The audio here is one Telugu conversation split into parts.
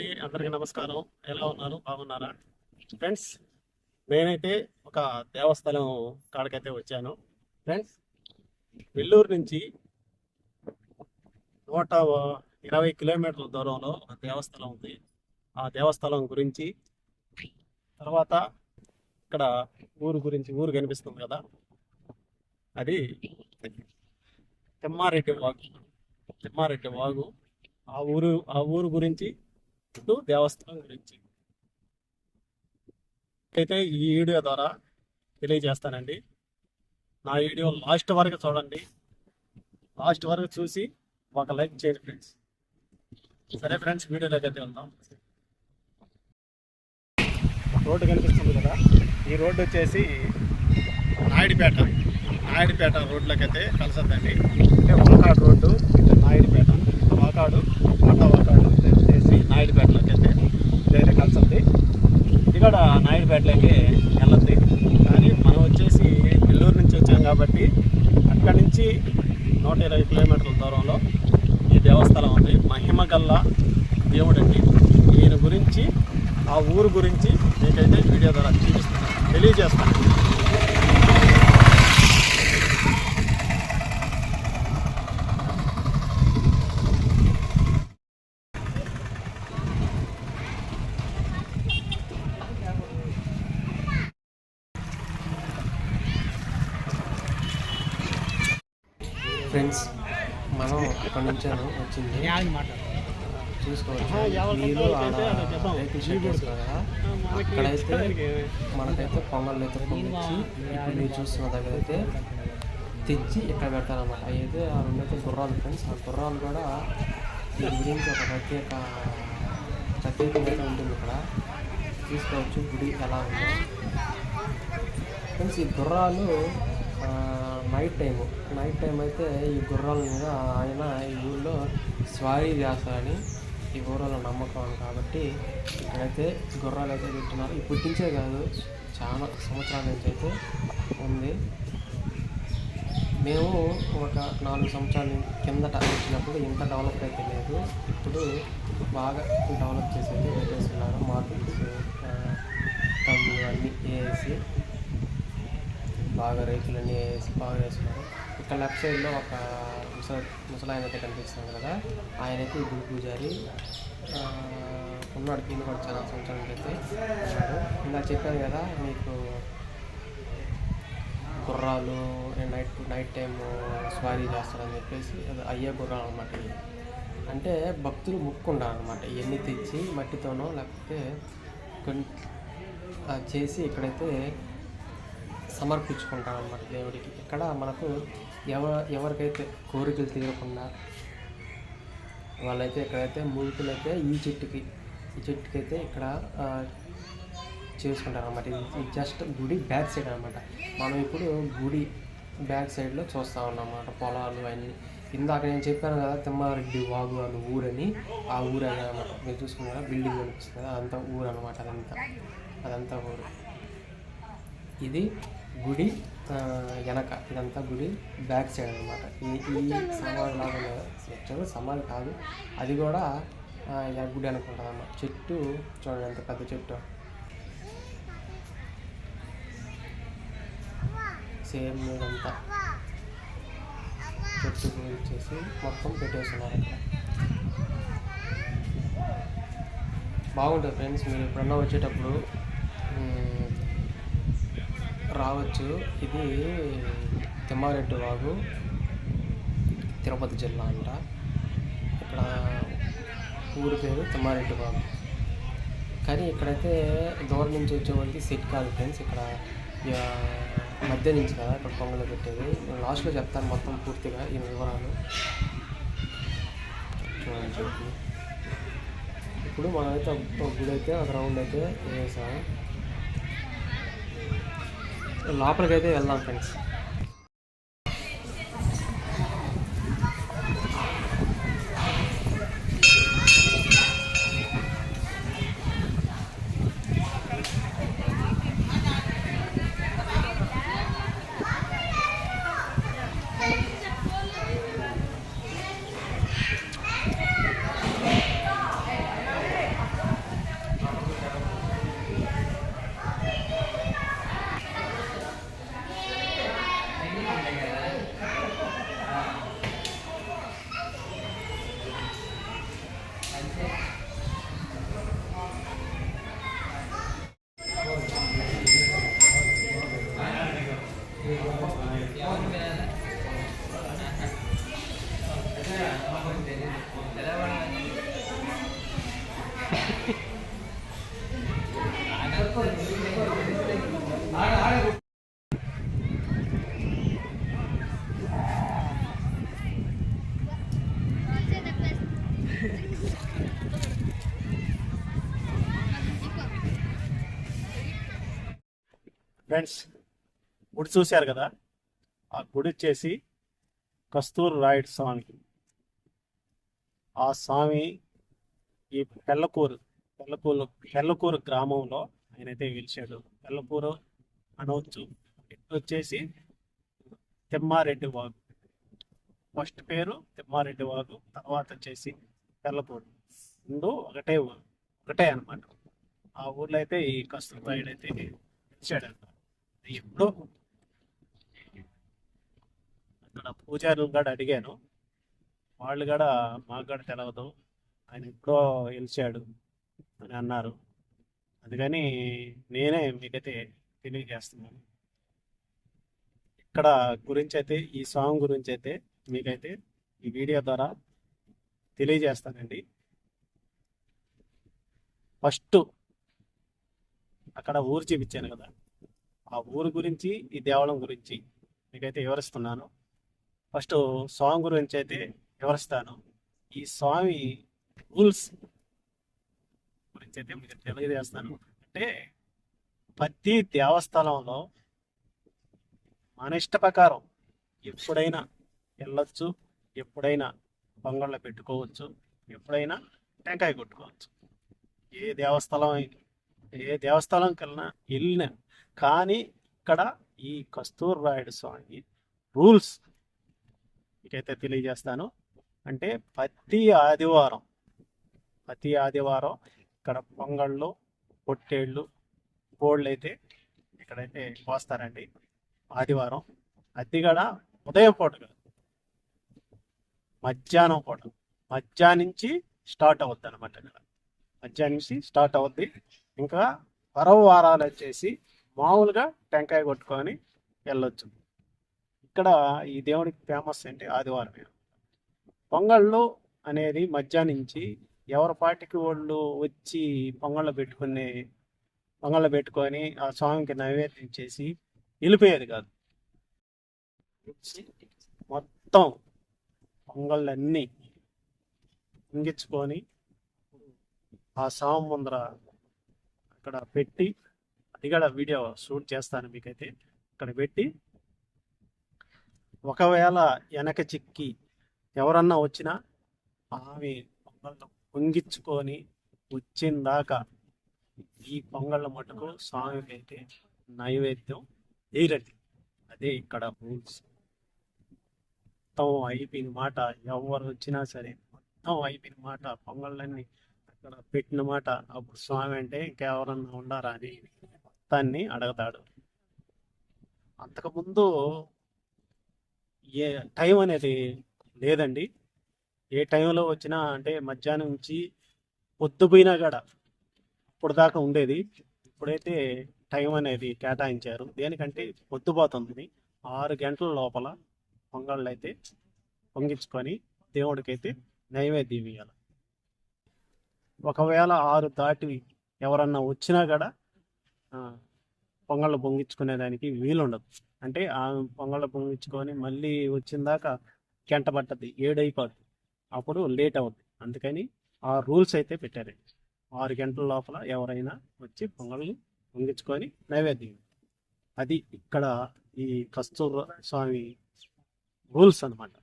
అండి, అందరికీ నమస్కారం. ఎలా ఉన్నారు? బాగున్నారా ఫ్రెండ్స్? నేనైతే ఒక దేవస్థలం కాడికైతే వచ్చాను ఫ్రెండ్స్. వెల్లూరు నుంచి 120 కిలోమీటర్ల దూరంలో ఒక దేవస్థలం ఉంది. ఆ దేవస్థలం గురించి, తర్వాత ఇక్కడ ఊరు కనిపిస్తుంది కదా, అది తిమ్మారెడ్డి వాగు. ఆ ఊరు గురించి, ఇటు దేవస్థానం గురించి అయితే ఈ వీడియో ద్వారా తెలియజేస్తానండి. నా వీడియో లాస్ట్ వరకు చూడండి. లాస్ట్ వరకు చూసి ఒక లైక్ చేయండి ఫ్రెండ్స్. సరే ఫ్రెండ్స్, వీడియోలోకి అయితే వెళ్దాం. రోడ్డు కనిపిస్తుంది కదా, ఈ రోడ్డు వచ్చేసి నాయుడుపేట రోడ్లోకి అయితే కలుసద్దండి. అంటే వాకాడు రోడ్డు, ఇటు నాయుడుపేట, వాకాడు వచ్చేసి నాయుడుపేటలోకి అయితే ఇదైతే కలుసద్ది. ఇది కూడా నాయుడుపేటలోకి వెళ్ళద్ది. కానీ మనం వచ్చేసి వెల్లూరు నుంచి వచ్చాం కాబట్టి అక్కడి నుంచి 120 కిలోమీటర్ల దూరంలో ఈ దేవస్థలం ఉంది. మహిమగల్ల దేవుడండి. ఈయన గురించి, ఆ ఊరు గురించి మీకైతే వీడియో ద్వారా తెలియజేస్తాను. ఫ్రెండ్స్, మనం అక్కడ నుంచి వచ్చింది చూసుకోవచ్చు. నీళ్ళు రేకుల షెడ్ వేస్తారు కదా, అక్కడైతే మనకైతే పొంగళ్ళు అయితే పొంగించి ఇప్పుడు మీరు చూస్తున్న దగ్గర అయితే తెచ్చి ఇక్కడ పెడతారన్నమాట. అయితే ఆ రెండైతే గుర్రాలు ఫ్రెండ్స్. ఆ గుర్రాలు కూడా దీని గురించి ఒక ప్రత్యేకంగా ఉంటుంది. ఇక్కడ చూసుకోవచ్చు గుడి ఎలా ఉందో ఫ్రెండ్స్. ఈ గుర్రాలు నైట్ టైం అయితే ఈ గుర్రాల మీద ఆయన ఈ ఊళ్ళో స్వారీ చేస్తారని ఈ ఊళ్ళో నమ్మకం. కాబట్టి ఇక్కడైతే గుర్రాలు అయితే పెట్టినారు. ఈ పుట్టించే కాదు, చాలా సంవత్సరాల నుంచి అయితే ఉంది. మేము ఒక 4 సంవత్సరాల కిందట వచ్చినప్పుడు ఇంత డెవలప్ అయితే లేదు. ఇప్పుడు బాగా డెవలప్ చేసి అయితే పెట్టేస్తున్నారు. మార్కెట్స్ తమ్ములు అన్నీ వేసి బాగా రేకులన్నీ వేసి బాగా వేస్తున్నారు. ఇక్కడ లెఫ్ట్ సైడ్లో ఒక ముసలాయన అయితే కనిపిస్తుంది కదా, ఆయన అయితే ఈ గుడి పూజారి ఉన్నాడు. ఈయన కూడా చాలా సంవత్సరాలకి అయితే ఉన్నాడు. ఇలా చెప్పాను కదా మీకు, గుర్రాలు నైట్ టైం స్వారీ చేస్తారని చెప్పేసి అది అయ్యే గుర్రాలు అనమాట. అంటే భక్తులు ముక్కుంటారు అనమాట. ఇవన్నీ తెచ్చి మట్టితోనో లేకపోతే కొన్ని చేసి ఇక్కడైతే సమర్పించుకుంటారు అన్నమాట దేవుడికి. ఇక్కడ మనకు ఎవరికైతే కోరికలు తీరకుండా వాళ్ళైతే ఇక్కడైతే మూలికలు అయితే ఈ చెట్టుకైతే ఇక్కడ చేసుకుంటారు అన్నమాట. ఇది జస్ట్ గుడి బ్యాక్ సైడ్ అనమాట. మనం ఇప్పుడు గుడి బ్యాక్ సైడ్లో చూస్తూ ఉన్నాం అన్నమాట. పొలాలు అన్నీ. ఇందాక నేను చెప్పాను కదా, తిమ్మారెడ్డి వాగు అని ఊరని, ఆ ఊరు అని అనమాట. మీరు చూసుకున్నారా, బిల్డింగ్ కనిపిస్తుంది కదా, అదంతా ఊరు అనమాట. అదంతా ఊరు. ఇది గుడి వెనక, ఇదంతా గుడి బ్యాక్ సైడ్ అనమాట. ఈ సమాధి లాగా యాక్చువల్గా సమాధి కాదు, అది కూడా గుడి అనుకుంటుంది అన్నమాట. చెట్టు చూడండి, ఎంత పెద్ద చెట్టు. సేమ్ ఇదంతా చెట్టు ఇచ్చేసి మొత్తం పెట్టేస్తున్నారు ఇక్కడ. బాగుంటుంది ఫ్రెండ్స్. మీరు ఎప్పుడన్నా వచ్చేటప్పుడు రావచ్చు. ఇది తిమ్మారెడ్డి వాగు, తిరుపతి జిల్లా అంట. ఇక్కడ ఊరి పేరు తిమ్మారెడ్డి వాగు. కానీ ఇక్కడైతే దూరం నుంచి వచ్చే వాళ్ళకి సెట్ కాదు ఫ్రెండ్స్. ఇక్కడ మధ్య నుంచి కదా ఇక్కడ పొంగలు పెట్టేది. నేను లాస్ట్లో చెప్తాను మొత్తం పూర్తిగా ఈ వివరాలు. చూడండి, ఇప్పుడు మనమైతే గుడి అయితే ఒక రౌండ్ అయితే వేసాము. లోపలికైతే వెళ్దాం ఫ్రెండ్స్. ఫ్రెండ్స్, గుడి చూశారు కదా, ఆ గుడి వచ్చేసి కస్తూరి రాయుడు స్వామి. ఆ స్వామి ఈ పెళ్ళకూరు గ్రామంలో ఆయనైతే వెలిచాడు. పెళ్ళకూరు అనవచ్చు. ఇటు వచ్చేసి తిమ్మారెడ్డి వాగు. ఫస్ట్ పేరు తిమ్మారెడ్డి వాగు, తర్వాత వచ్చేసి పెళ్ళకూరు. ముందు ఒకటే అనమాట. ఆ ఊర్లో అయితే ఈ కస్తూరి రాయుడు అయితే వెలిచాడంట. ఎప్పుడో అక్కడ పూజారులు కూడా అడిగాను, వాళ్ళు కూడా మాకు కూడా తెలవదు, ఆయన ఎప్పుడో గెలిచాడు అని అన్నారు. అందుకని నేనే మీకైతే తెలియజేస్తున్నాను. ఇక్కడ గురించి అయితే, ఈ సాంగ్ గురించి అయితే మీకైతే ఈ వీడియో ద్వారా తెలియజేస్తానండి. ఫస్ట్ అక్కడ ఊరు చూపించాను కదా, ఆ ఊరు గురించి, ఈ దేవాలయం గురించి మీకైతే వివరిస్తున్నాను. ఫస్ట్ స్వామి గురించి అయితే వివరిస్తాను. ఈ స్వామి రూల్స్ గురించి అయితే మీకు తెలియజేస్తాను. అంటే ప్రతి దేవస్థానంలో మన ఇష్ట ప్రకారం ఎప్పుడైనా వెళ్ళొచ్చు, ఎప్పుడైనా పొంగళ్ళు పెట్టుకోవచ్చు, ఎప్పుడైనా టెంకాయ కొట్టుకోవచ్చు. ఏ దేవస్థానంకి వెళ్ళినా కానీ ఇక్కడ ఈ కస్తూరి రాయుడు స్వామి రూల్స్ మీకైతే తెలియజేస్తాను. అంటే ప్రతి ఆదివారం ఇక్కడ పొంగళ్ళు, పొట్టేళ్ళు, కోళ్ళు అయితే ఇక్కడైతే కోస్తారండి ఆదివారం. అది కూడా ఉదయం పూట కాదు, మధ్యాహ్నం పూట. మధ్యాహ్నం నుంచి స్టార్ట్ అవుద్ది అనమాట. ఇక్కడ మధ్యాహ్నం నుంచి స్టార్ట్ అవుద్ది. ఇంకా వారాలు వచ్చేసి మామూలుగా టెంకాయ కొట్టుకొని వెళ్ళొచ్చు. ఇక్కడ ఈ దేవుడికి ఫేమస్ అంటే ఆదివారమే. పొంగళ్ళు అనేది మధ్యాహ్నం నుంచి ఎవరి పాటికి వాళ్ళు వచ్చి పొంగళ్ళు పెట్టుకొని ఆ స్వామికి నైవేద్యం చేసి వెళ్ళిపోయేది కాదు. మొత్తం పొంగళ్ళన్నీ ఇంగించుకొని ఆ స్వామి ముందర అక్కడ పెట్టి, అది కూడా వీడియో షూట్ చేస్తాను మీకైతే. ఇక్కడ పెట్టి ఒకవేళ వెనక చిక్కి ఎవరన్నా వచ్చినా ఆమె పొంగళ్ళు పొంగించుకొని వచ్చిందాకా ఈ పొంగళ్ళ మటుకు స్వామికి అయితే నైవేద్యం వేయరండి. అదే ఇక్కడ రూల్స్. మొత్తం అయిపోయిన మాట, ఎవరు వచ్చినా సరే మొత్తం అయిపోయిన మాట, పొంగళ్ళన్నీ అక్కడ పెట్టిన మాట, అప్పుడు స్వామి అంటే ఇంకెవరన్నా ఉండారా అని మొత్తాన్ని అడగతాడు. అంతకుముందు ఏ టైం అనేది లేదండి. ఏ టైంలో వచ్చినా అంటే మధ్యాహ్నం నుంచి పొద్దుపోయినా కూడా ఇప్పుడు దాకా ఉండేది. ఇప్పుడైతే టైం అనేది కేటాయించారు. దేనికంటే పొద్దుపోతుంది. 6 గంటల లోపల పొంగళ్ళు అయితే పొంగించుకొని దేవుడికైతే నైవేద్యం ఇవ్వాలి. ఒకవేళ 6 దాటి ఎవరన్నా వచ్చినా కూడా పొంగళ్ళు పొంగించుకునేదానికి వీలుండదు. అంటే ఆ పొంగళ్ళు పొంగించుకొని మళ్ళీ వచ్చిన దాకా గంట పట్టద్ది, 7 అయిపోద్ది, అప్పుడు లేట్ అవుద్ది. అందుకని ఆ రూల్స్ అయితే పెట్టారండి. 6 గంటల లోపల ఎవరైనా వచ్చి పొంగళ్ళు పొంగించుకొని నైవేద్యం. అది ఇక్కడ ఈ కస్తూరి స్వామి రూల్స్ అనమాట.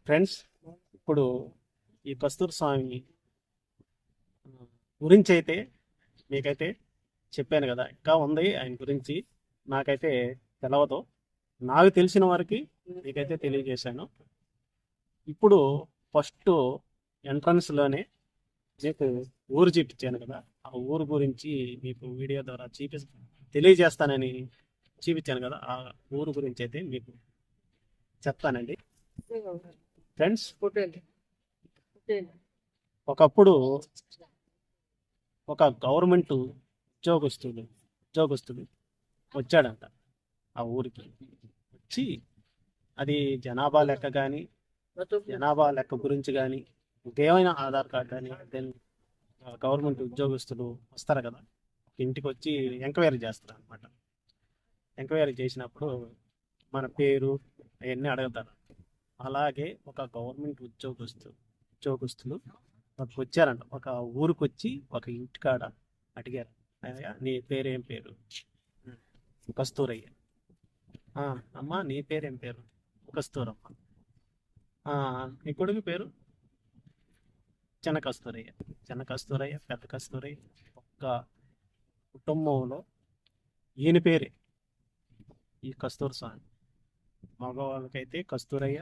ఫ్రెండ్స్, ఇప్పుడు ఈ కస్తూరి స్వామి గురించి అయితే మీకైతే చెప్పాను కదా. ఇంకా ఉంది ఆయన గురించి, నాకైతే తెలవదు. నాకు తెలిసిన వారికి మీకైతే తెలియజేశాను. ఇప్పుడు ఫస్ట్ ఎంట్రన్స్లోనే మీకు ఊరు చూపించాను కదా, ఆ ఊరు గురించి మీకు వీడియో ద్వారా తెలియజేస్తానని చూపించాను కదా, ఆ ఊరు గురించి అయితే మీకు చెప్తానండి. ఫ్రెండ్స్, ఒకప్పుడు ఒక గవర్నమెంట్ ఉద్యోగస్తుడు వచ్చాడంట ఆ ఊరికి. వచ్చి అది జనాభా లెక్క గురించి కానీ ఇంకేమైనా ఆధార్ కార్డు కానీ గవర్నమెంట్ ఉద్యోగస్తులు వస్తారు కదా, ఇంటికి వచ్చి ఎంక్వైరీ చేస్తారు అనమాట. ఎంక్వైరీ చేసినప్పుడు మన పేరు అవన్నీ అడుగుతారు. అలాగే ఒక గవర్నమెంట్ ఉద్యోగస్తులు వచ్చారంట. ఒక ఊరికి వచ్చి ఒక ఇంటికాడ అడిగారు, నీ పేరేం పేరు కస్తూరయ్య. అమ్మ నీ పేరేం పేరు? కస్తూరమ్మ. నీ కొడుకు పేరు? చిన్న కస్తూరయ్య. చిన్న కస్తూరయ్య, పెద్ద కస్తూరయ్య. ఒక్క కుటుంబంలో ఈయన పేరే ఈ కస్తూరి స్వామి. మగవాళ్ళకైతే కస్తూరయ్య,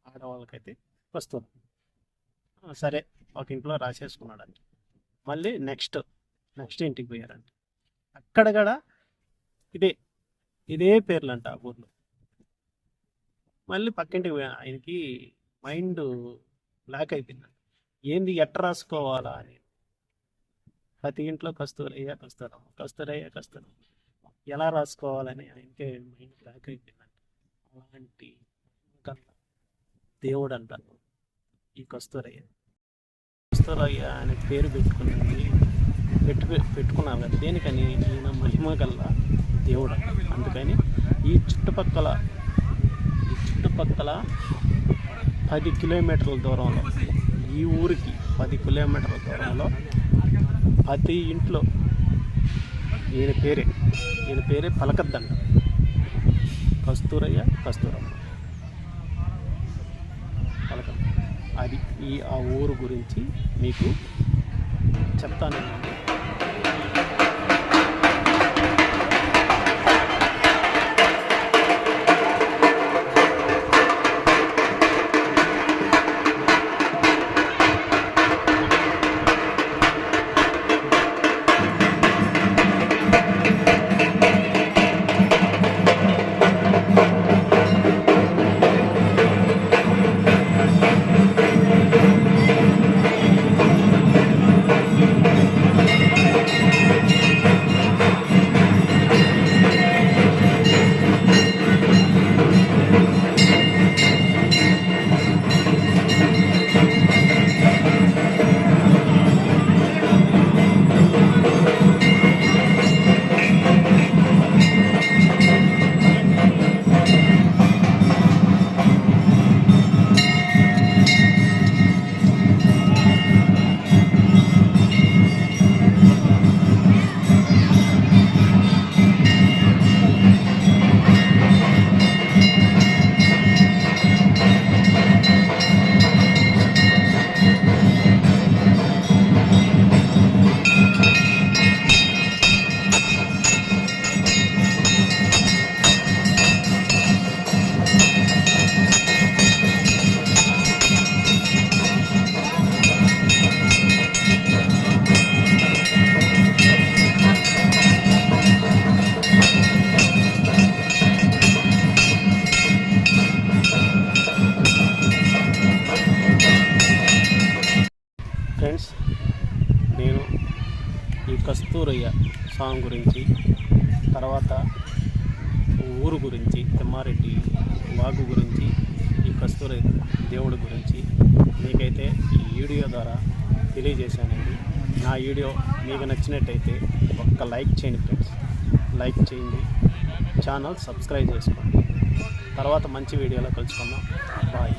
ఆడవాళ్ళకైతే కస్తూరి. సరే, ఒక ఇంట్లో రాసేసుకున్నాడండి. మళ్ళీ నెక్స్ట్ ఇంటికి పోయారండి. అక్కడ కూడా ఇదే పేర్లంట ఆ ఊర్లో. మళ్ళీ పక్కింటికి పోయా, ఆయనకి మైండ్ బ్లాక్ అయిపోయిందండి. ఏంది ఎట్ట రాసుకోవాలా అని. ప్రతి ఇంట్లో కస్తూరయ్య, కస్తూరమ్మ ఎలా రాసుకోవాలని ఆయనకే మైండ్ బ్లాక్ అయిపోయిందండి. అలాంటి దేవుడు అంటారు ఈ కస్తూరయ్య అనే పేరు పెట్టుకున్నారు కదా. దేనికని? ఈయన మహిమ గల్ల దేవుడు. అందుకని ఈ చుట్టుపక్కల 10 కిలోమీటర్ల దూరంలో, ఈ ఊరికి 10 కిలోమీటర్ల దూరంలో ప్రతి ఇంట్లో ఈయన పేరే పలకద్దంట. కస్తూరమ్మ పలకద్ద. అది ఆ ఊరు గురించి మీకు చెప్తాను. ఫ్రెండ్స్, నేను ఈ కస్తూరయ్య సాంగ్ గురించి, తర్వాత ఊరు గురించి, తిమ్మారెడ్డి వాగు గురించి, ఈ కస్తూరయ్య దేవుడి గురించి మీకైతే ఈ వీడియో ద్వారా తెలియజేశానండి. నా వీడియో మీకు నచ్చినట్టయితే ఒక్క లైక్ చేయండి ఫ్రెండ్స్. లైక్ చేయండి, ఛానల్ సబ్స్క్రైబ్ చేసుకోండి. తర్వాత మంచి వీడియోలో కలుసుకుందాం. బాయ్.